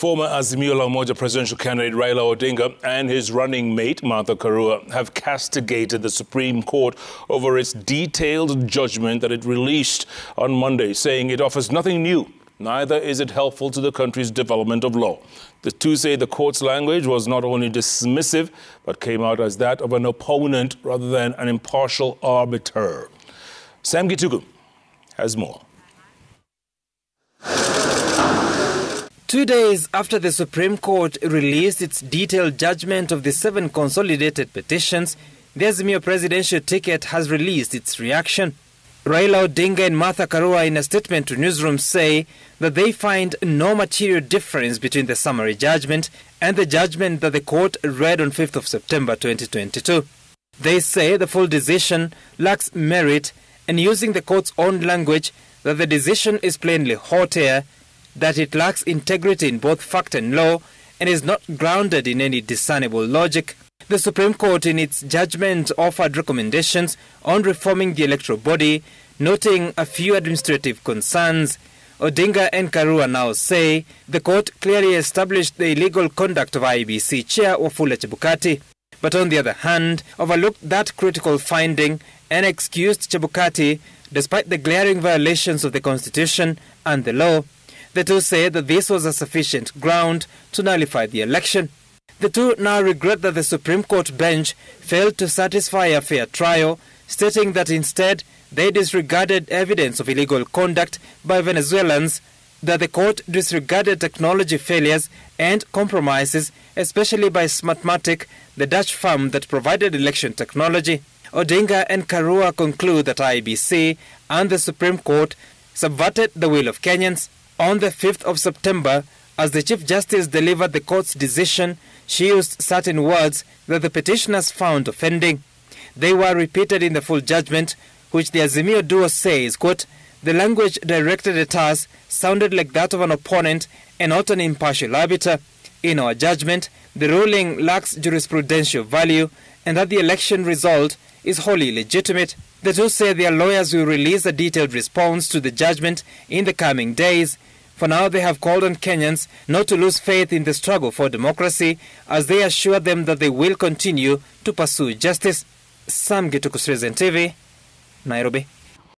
Former Azimio Umoja presidential candidate Raila Odinga and his running mate Martha Karua have castigated the Supreme Court over its detailed judgment that it released on Monday, saying it offers nothing new. Neither is it helpful to the country's development of law. The two say the court's language was not only dismissive, but came out as that of an opponent rather than an impartial arbiter. Sam Gitugu has more. 2 days after the Supreme Court released its detailed judgment of the 7 consolidated petitions, the Azimio presidential ticket has released its reaction. Raila Odinga and Martha Karua in a statement to newsrooms say that they find no material difference between the summary judgment and the judgment that the court read on 5th of September 2022. They say the full decision lacks merit and, using the court's own language, that the decision is plainly hot air, that it lacks integrity in both fact and law, and is not grounded in any discernible logic. The Supreme Court in its judgment offered recommendations on reforming the electoral body, noting a few administrative concerns. Odinga and Karua now say the court clearly established the illegal conduct of IEBC Chair Wafula Chebukati, but on the other hand, overlooked that critical finding and excused Chebukati despite the glaring violations of the Constitution and the law. The two say that this was a sufficient ground to nullify the election. The two now regret that the Supreme Court bench failed to satisfy a fair trial, stating that instead they disregarded evidence of illegal conduct by Venezuelans, that the court disregarded technology failures and compromises, especially by Smartmatic, the Dutch firm that provided election technology. Odinga and Karua conclude that IEBC and the Supreme Court subverted the will of Kenyans. On the 5th of September, as the Chief Justice delivered the court's decision, she used certain words that the petitioners found offending. They were repeated in the full judgment, which the Azimio duo says, quote, "The language directed at us sounded like that of an opponent and not an impartial arbiter. In our judgment, the ruling lacks jurisprudential value and that the election result is wholly legitimate." The two say their lawyers will release a detailed response to the judgment in the coming days. For now, they have called on Kenyans not to lose faith in the struggle for democracy, as they assure them that they will continue to pursue justice. Sam Gitugu, Citizen TV, Nairobi.